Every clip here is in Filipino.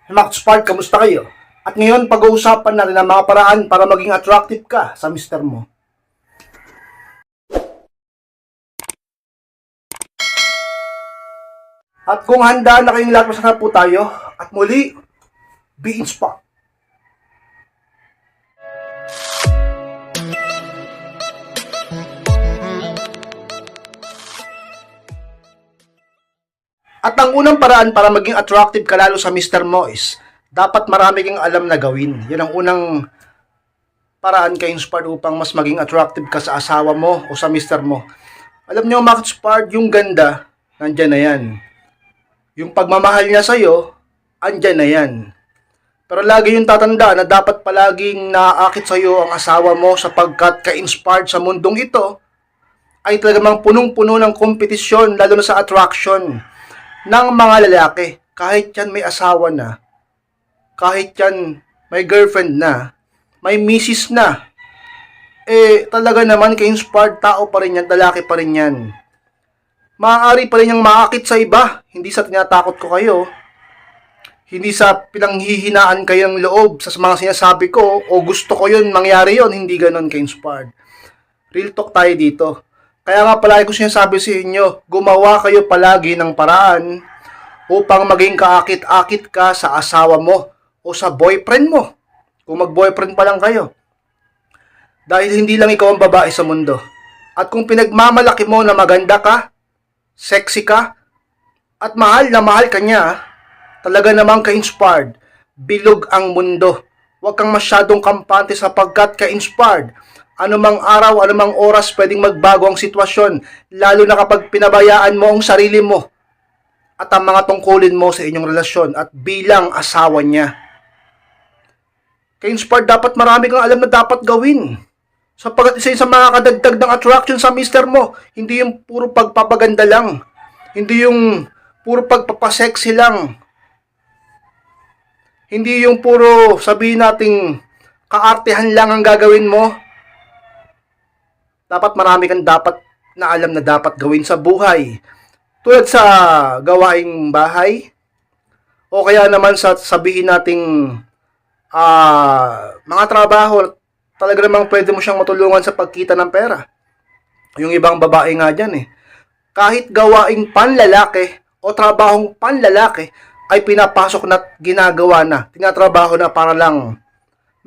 Max Park, kamusta kayo? At ngayon, pag-uusapan natin ang mga paraan para maging attractive ka sa mister mo. At kung handa na kayong lahat, masarap po tayo. At muli, be inspired. At ang unang paraan para maging attractive ka lalo sa mister mo is, dapat marami kang alam na gawin. Yan ang unang paraan kay inspired upang mas maging attractive ka sa asawa mo o sa mister mo. Alam niyo, Max Inspired, yung ganda, nandyan na yan. Yung pagmamahal niya sa'yo, andyan na yan. Pero lagi yung tatanda na dapat palaging naaakit sa'yo ang asawa mo sapagkat ka-inspired sa mundong ito ay talagang punong-puno ng kompetisyon lalo na sa attraction ng mga lalaki. Kahit yan may asawa na, kahit yan may girlfriend na, may misis na, talaga naman ka-inspired tao pa rin yan, lalaki pa rin yan. Maaari pa rin niyang maakit sa iba, hindi sa tinatakot ko kayo, hindi sa pinanghihinaan kayong loob sa mga sinasabi ko, o gusto ko yun, mangyari yun, hindi ganon ka-inspired. Real talk tayo dito. Kaya nga palagi ko sinasabi sa inyo, gumawa kayo palagi ng paraan upang maging kaakit-akit ka sa asawa mo o sa boyfriend mo. Kung mag-boyfriend pa lang kayo. Dahil hindi lang ikaw ang babae sa mundo. At kung pinagmamalaki mo na maganda ka, sexy ka, at mahal na mahal ka niya, talaga namang ka-inspired, bilog ang mundo. Huwag kang masyadong kampante sapagkat ka-inspired. Anumang araw, anumang oras, pwedeng magbago ang sitwasyon, lalo na kapag pinabayaan mo ang sarili mo at ang mga tungkulin mo sa inyong relasyon at bilang asawa niya. Ka-inspired, dapat marami kang alam na dapat gawin. Sapagkat isa sa mga kadagdag ng attraction sa mister mo, hindi yung puro pagpapaganda lang, hindi yung puro pagpapasexy lang, hindi yung puro sabihin nating kaartehan lang ang gagawin mo. Dapat marami kang dapat na alam na dapat gawin sa buhay. Tulad sa gawaing bahay, o kaya naman sa sabihin nating mga trabaho, talaga namang pwede mo siyang matulungan sa pagkita ng pera. Yung ibang babae nga dyan kahit gawaing panlalaki o trabahong panlalaki ay pinapasok na ginagawa na, tinatrabaho na para lang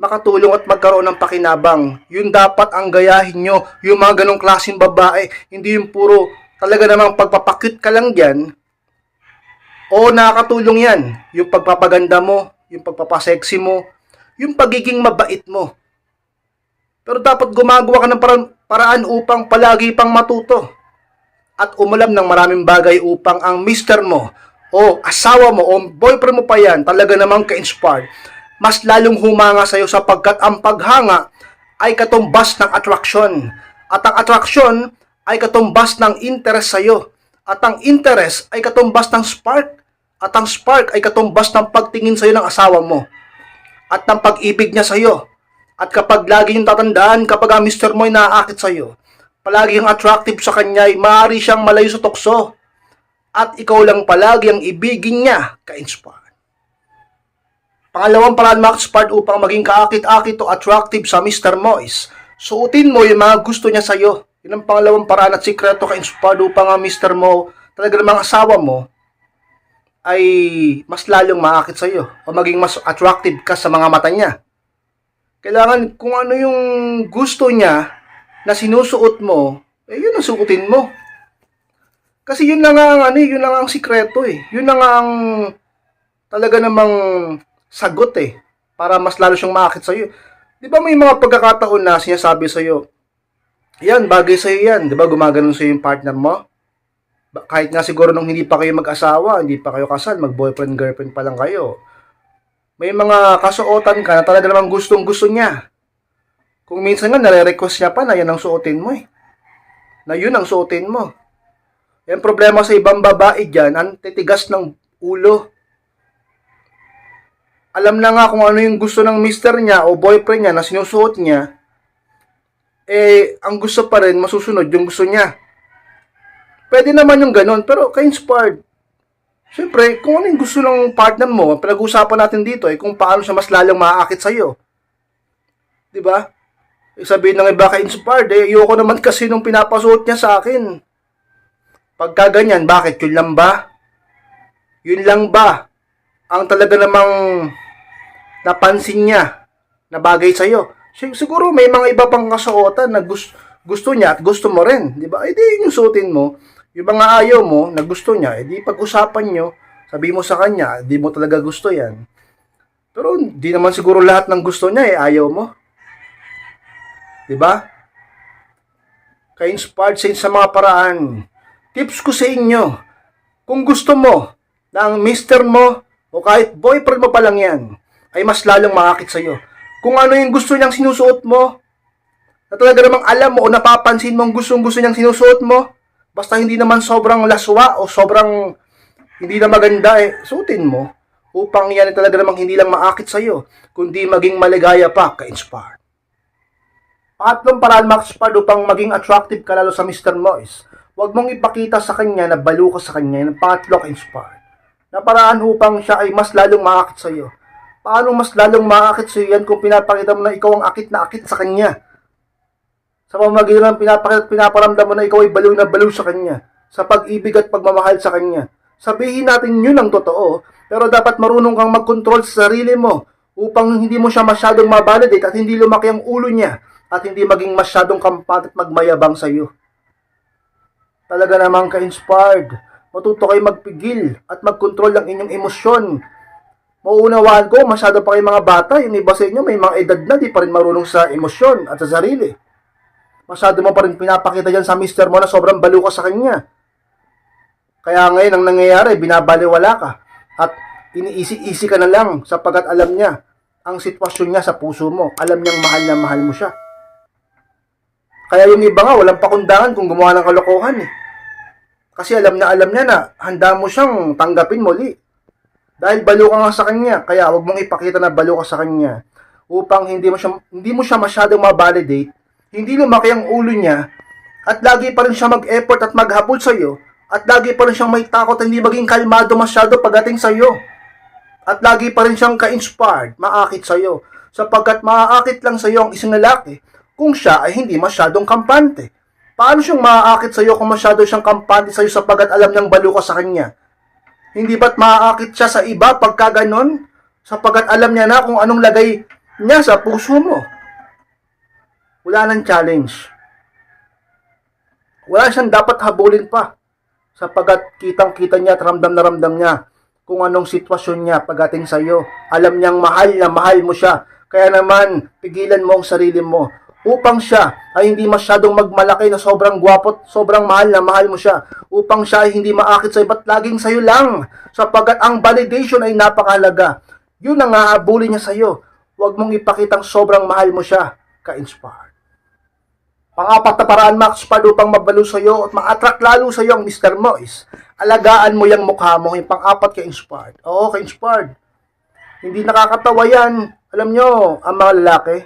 makatulong at magkaroon ng pakinabang. Yun dapat ang gayahin nyo, yung mga ganong klaseng babae, hindi yung puro talaga namang pagpapakute ka lang dyan. O nakakatulong yan, yung pagpapaganda mo, yung pagpapasexy mo, yung pagiging mabait mo. Pero dapat gumagawa ka ng paraan upang palagi pang matuto at umalam ng maraming bagay upang ang mister mo o asawa mo o boyfriend mo pa yan talaga namang ka-inspired, mas lalong humanga sa'yo sapagkat ang paghanga ay katumbas ng attraction. At ang attraction ay katumbas ng interest sa'yo. At ang interest ay katumbas ng spark. At ang spark ay katumbas ng pagtingin sa'yo ng asawa mo. At ng pag-ibig niya sa'yo. At kapag lagi yung tatandaan, kapag ang mister mo ay naaakit sa'yo, palagi yung attractive sa kanya, ay maaari siyang malayo sa tukso. At ikaw lang palagi ang ibigin niya ka-inspired. Pangalawang paraan, Max Inspired, upang maging kaakit-akit o attractive sa Mr. Mois, suotin mo yung mga gusto niya sa'yo. Yun ang pangalawang paraan at sikreto ka-inspired upang ang Mr. Mo, talaga namang asawa mo, ay mas lalong maakit sa'yo o maging mas attractive ka sa mga mata niya. Kailangan kung ano yung gusto niya na sinusuot mo, yun ang suotin mo. Kasi yun lang ang yun lang ang sikreto Yun lang ang talaga namang sagot para mas lalo siyang maakit sa iyo. 'Di ba may mga pagkakataon na sinasabi sa iyo, "Yan, bagay sa iyo 'yan." 'Di ba gumagano sa yung partner mo? Kahit nga siguro nung hindi pa kayo mag-asawa, hindi pa kayo kasal, mag-boyfriend girlfriend pa lang kayo. May mga kasuotan ka na talaga namang gustong-gusto niya. Kung minsan nga nare-request niya pa na 'yan ang suotin mo Na 'yun ang suotin mo. Yung problema sa ibang babae diyan, ang titigas ng ulo. Alam na nga kung ano yung gusto ng mister niya o boyfriend niya na sinusuot niya, ang gusto pa rin, masusunod yung gusto niya. Pwede naman yung ganon, pero ka-inspired. Siyempre, kung ano yung gusto ng partner mo, pinag-uusapan natin dito kung paano siya mas lalong maaakit sa'yo. Di ba? Sabihin ng iba ka-inspired, ayoko naman kasi nung pinapasuot niya sa akin. Pagka ganyan, bakit? Yun lang ba? Yun lang ba? Ang talaga namang napansin niya na bagay sa'yo. Siguro may mga iba pang kasuotan na gusto niya at gusto mo rin. Di ba? Di yung suotin mo. Yung mga ayaw mo na gusto niya, di pag-usapan nyo, sabi mo sa kanya, di mo talaga gusto yan. Pero di naman siguro lahat ng gusto niya ayaw mo. Di ba? Ka-inspired sa mga paraan. Tips ko sa inyo, kung gusto mo na ang mister mo o kahit boyfriend mo pa lang yan, ay mas lalong makakit sa'yo. Kung ano yung gusto niyang sinusuot mo, na talaga namang alam mo o napapansin mong gustong-gusto niyang sinusuot mo, basta hindi naman sobrang laswa o sobrang hindi na maganda, suotin mo upang yan talaga namang hindi lang maakit sa'yo, kundi maging maligaya pa ka-inspired. Pangatlong paraan, Max-Pard, upang maging attractive ka lalo sa Mr. Moise, huwag mong ipakita sa kanya na balo ka sa kanya. Yung pangatlo ka-inspired na paraan upang siya ay mas lalong maakit sa iyo. Paano mas lalong maakit sa iyo yan kung pinapakita mo na ikaw ang akit na akit sa kanya? Sa pamamagitan ng pinaparamdam mo na ikaw ay baliw na baliw sa kanya, sa pag-ibig at pagmamahal sa kanya. Sabihin natin yun ang totoo, pero dapat marunong kang mag-control sa sarili mo upang hindi mo siya masyadong mabalidate at hindi lumaki ang ulo niya at hindi maging masyadong kampat at magmayabang sa iyo. Talaga namang ka-inspired. Matuto kayo magpigil at mag-control ng inyong emosyon. Mauunawaan ko, masyado pa kayong mga bata, yung iba sa inyo may mga edad na di pa rin marunong sa emosyon at sa sarili. Masyado mo pa rin pinapakita dyan sa mister mo na sobrang baliw ka sa kanya. Kaya ngayon ang nangyayari, binabaliwala ka at iniisi-isi ka na lang sapagkat alam niya ang sitwasyon niya sa puso mo. Alam niyang mahal na mahal mo siya. Kaya yung iba nga, walang pakundangan kung gumawa ng kalokohan Kasi alam niya na handa mo siyang tanggapin muli. Dahil balo ka nga sa kanya, kaya huwag mong ipakita na balo ka sa kanya upang hindi mo siya masyadong ma-validate, hindi lumaki ang ulo niya, at lagi pa rin siya mag-effort at maghabol sa iyo, at lagi pa rin siyang may takot at hindi maging kalmado masyado pagdating sa iyo. At lagi pa rin siyang ka-inspired, maakit sa iyo, sapagkat maaakit lang sa iyo ang isang lalaki kung siya ay hindi masyadong kampante. Paano siyang maaakit sa iyo kung masyado siyang kampante sa iyo sapagkat alam niyang balo ka sa kanya? Hindi ba't maaakit siya sa iba pagka ganon? Sapagkat alam niya na kung anong lagay niya sa puso mo. Wala nang challenge. Wala siyang dapat habulin pa. Sapagkat kitang-kita niya at ramdam na ramdam niya kung anong sitwasyon niya pagdating sa iyo. Alam niyang mahal na mahal mo siya. Kaya naman, pigilan mo ang sarili mo upang siya ay hindi masyadong magmalaki na sobrang gwapo, sobrang mahal na mahal mo siya, upang siya ay hindi maakit sa iba't laging sa'yo lang, sapagkat ang validation ay napakahalaga. Yun ang hahabulin niya sa'yo. Huwag mong ipakitang sobrang mahal mo siya, ka-inspired. Pang-apat na paraan, Max-Pard, upang mabalo sa'yo at ma-attract lalo sa'yo ang Mr. Moise, alagaan mo yung mukha mo, yung pang-apat ka-inspired. Oo, ka-inspired. Hindi nakakatawa yan. Alam nyo, ang mga lalaki,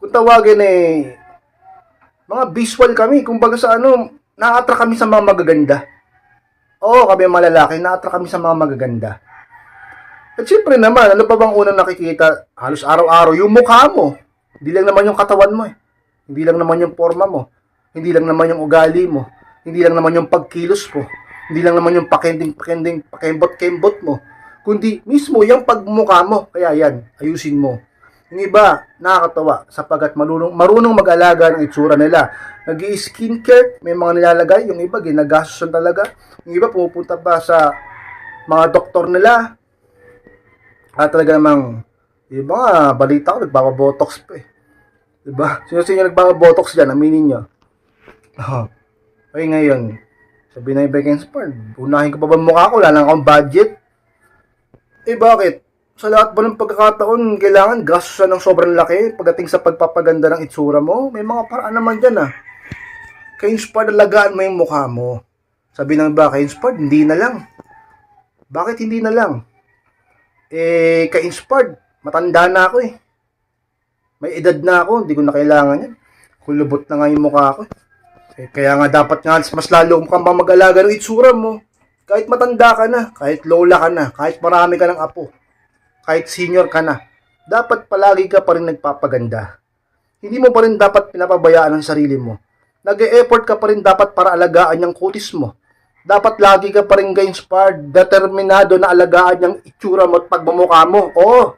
kung tawagin mga visual kami, kumbaga sa na-attract kami sa mga magaganda. Oo, kami mga lalaki, na-attract kami sa mga magaganda. At syempre naman, ano pa bang unang nakikita? Halos araw-araw, yung mukha mo. Hindi lang naman yung katawan mo Hindi lang naman yung forma mo. Hindi lang naman yung ugali mo. Hindi lang naman yung pagkilos mo. Hindi lang naman yung pakending, pakembot-kembot mo. Kundi mismo yung pagmukha mo. Kaya yan, ayusin mo. Yung iba, nakakatawa sapagkat marunong mag-alaga ng itsura nila. Nag-i-skincare, may mga nilalagay. Yung iba, ginagastos talaga. Yung iba, pumupunta pa sa mga doktor nila. At talaga namang, iba nga, balita ko, nagpapabotox pa Diba? Sino nagpapabotox dyan? Aminin nyo. Ay ngayon, sabi na yung Beckenspard, unahin ko pa ba mukha ko? Wala lang akong budget. Bakit? Sa lahat ba ng pagkakataon, kailangan gastusan ng sobrang laki pagdating sa pagpapaganda ng itsura mo? May mga paraan naman dyan Ka-inspired, alagaan mo yung mukha mo. Sabi ng iba, ka-inspired, hindi na lang. Bakit hindi na lang? Ka-inspired, matanda na ako May edad na ako, hindi ko na kailangan yan. Kulubot na nga yung mukha ko. Kaya nga dapat nga mas lalo kang mag-alaga ng itsura mo. Kahit matanda ka na, kahit lola ka na, kahit marami ka ng apo, kahit senior ka na, dapat palagi ka pa rin nagpapaganda. Hindi mo pa rin dapat pinapabayaan ang sarili mo. Nag-e-effort ka pa rin dapat para alagaan yung kutis mo. Dapat lagi ka pa rin inspired, determinado na alagaan yung itsura mo at pagmumukha mo. Oo,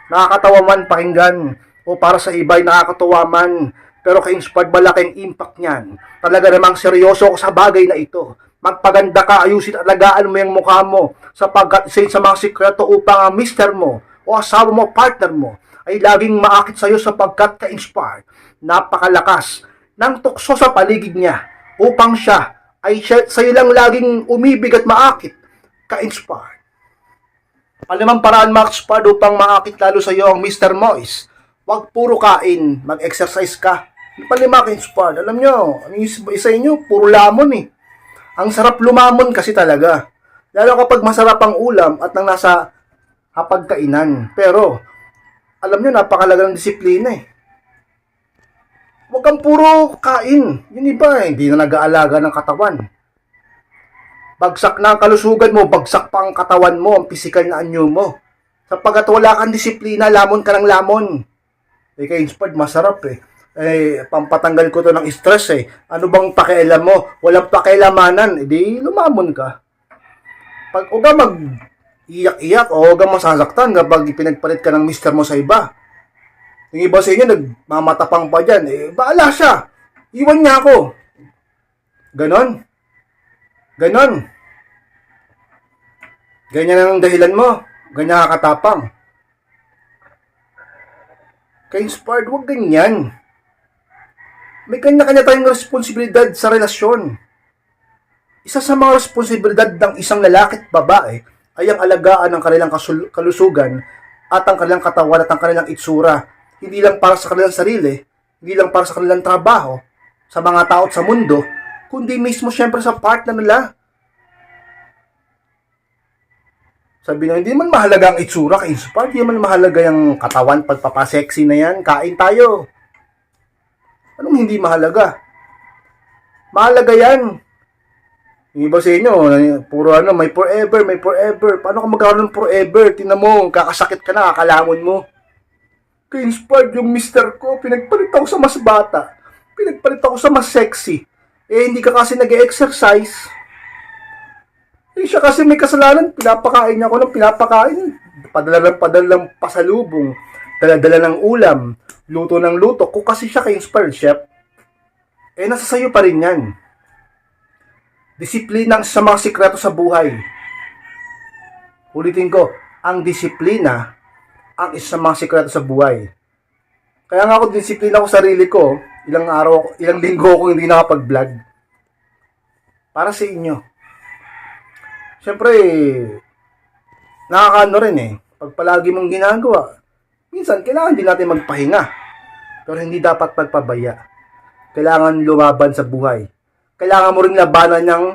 nakakatawa man pakinggan. O para sa iba ay nakakatawa man. Pero ka-inspired, malaking impact niyan. Talaga namang seryoso ako sa bagay na ito. Magpaganda ka, ayusin at alagaan mo yung mukha mo sapagkat isa sa mga sikreto upang ang mister mo o asawa mo, partner mo ay laging maakit sa iyo sapagkat ka-inspired. Napakalakas ng tukso sa paligid niya upang siya ay sa iyo lang laging umibig at maakit. Ka-inspired. Alamang paraan ma-inspired upang maakit lalo sa iyo ang Mr. Moise. Huwag puro kain, mag-exercise ka. Palima ka-inspired. Alam nyo, isa inyo, puro lamon eh. Ang sarap lumamon kasi talaga. Lalo kapag masarap ang ulam at nang nasa hapagkainan. Pero, alam nyo, napakalaga ng disiplina eh. Huwag kang puro kain. Yung iba, hindi na nag-aalaga ng katawan. Bagsak na ang kalusugan mo, bagsak pa ang katawan mo, ang physical na anyo mo. Sapagkat wala kang disiplina, lamon ka ng lamon. Kaya inspired, masarap eh. Pampatanggal ko to ng stress eh. Ano bang pakialam mo? Walang pakialamanan. Di lumamon ka. Huwag ka mag-iyak-iyak o huwag kang masasaktan kapag pinagpalit ka ng mister mo sa iba. Yung iba sa inyo, nagmamatapang pa dyan. Baala siya. Iwan niya ako. Ganon. Ganon. Ganyan ang dahilan mo. Ganyan kakatapang. Ka-inspired, huwag ganyan. May kanya-kanya tayong responsibilidad sa relasyon. Isa sa mga responsibilidad ng isang lalaki at babae ay ang alagaan ng kanilang kalusugan at ang kanilang katawan at ang kanilang itsura. Hindi lang para sa kanilang sarili, hindi lang para sa kanilang trabaho, sa mga tao at sa mundo, kundi mismo syempre sa partner nila. Sabi na, hindi man mahalaga ang itsura, ka-inspired, hindi man mahalaga yung katawan, pagpapasexy na yan, kain tayo. Anong hindi mahalaga? Mahalaga yan. Yung iba sa inyo, puro may forever, may forever. Paano ka magkaroon ng forever? Tingnan mo, kakasakit ka na, kakalamon mo. Ka-inspired yung mister ko, pinagpalit ako sa mas bata. Pinagpalit ako sa mas sexy. Hindi ka kasi nag-exercise. Siya kasi may kasalanan, pinapakain niya ako ng pinapakain. Padala ng pasalubong, dala-dala ng ulam, luto ng luto. Kung kasi siya ka-inspired chef, nasa sayo pa rin yan. Disiplina sa mga sikreto sa buhay. Ulitin ko, ang disiplina ang isa sa mga sikreto sa buhay. Kaya nga ako disiplina ko sarili ko, ilang linggo ako hindi nakapag-vlog. Para sa inyo. Siyempre, nakakaano rin eh. Pag palagi mong ginagawa, minsan kailangan din natin magpahinga. Pero hindi dapat magpabaya. Kailangan lumaban sa buhay. Kailangan mo rin labanan yung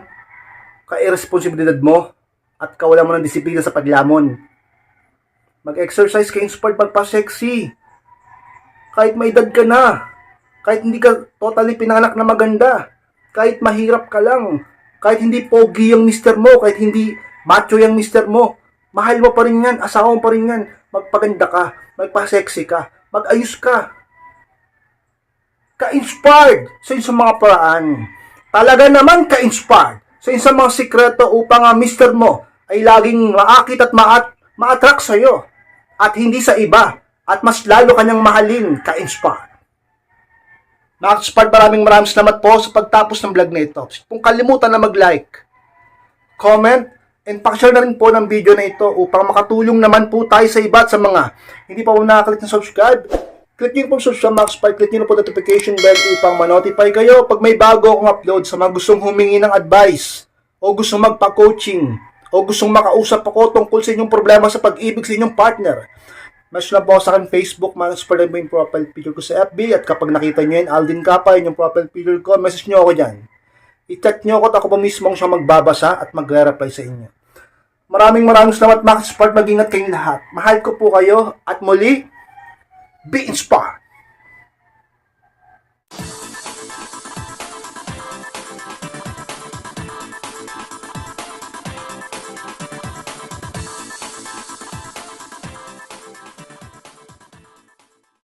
ka-irresponsibilidad mo at kawalan mo ng disiplina sa paglamon. Mag-exercise ka, inspired, magpa-sexy. Kahit may edad ka na. Kahit hindi ka totally pinanganak na maganda. Kahit mahirap ka lang. Kahit hindi pogi yung mister mo. Kahit hindi macho yung mister mo. Mahal mo pa rin yan. Asawa mo pa rin yan. Magpaganda ka. Magpa-sexy ka. Mag-ayos ka. Ka-inspired sa isang mga paraan. Talaga naman ka-inspired sa isang mga sikreto upang ang mister mo ay laging maakit at ma-attract sa'yo at hindi sa iba at mas lalo kanyang mahalin. Ka-inspired. Mga maraming salamat po sa pagtapos ng vlog na ito. Kung kalimutan na mag-like, comment, and pakishare na rin po ng video na ito upang makatulong naman po tayo sa iba at sa mga hindi pa po nakakalik na subscribe. Click nyo po sa Maxpire, click nyo po notification bell upang ma-notify kayo pag may bago akong upload sa mga gustong humingi ng advice o gustong magpa-coaching o gustong makausap ako tungkol sa inyong problema sa pag-ibig sa inyong partner. Message lang po sa akin Facebook, Maxpire lang po yung profile picture ko sa FB at kapag nakita nyo yun, Aldin Capa, yun yung profile picture ko, message nyo ako dyan. I-chat nyo ako at ako pa mismo siya magbabasa at mag-reply sa inyo. Maraming salamat Maxpire, mag-ingat kayong lahat. Mahal ko po kayo at muli, be inspired.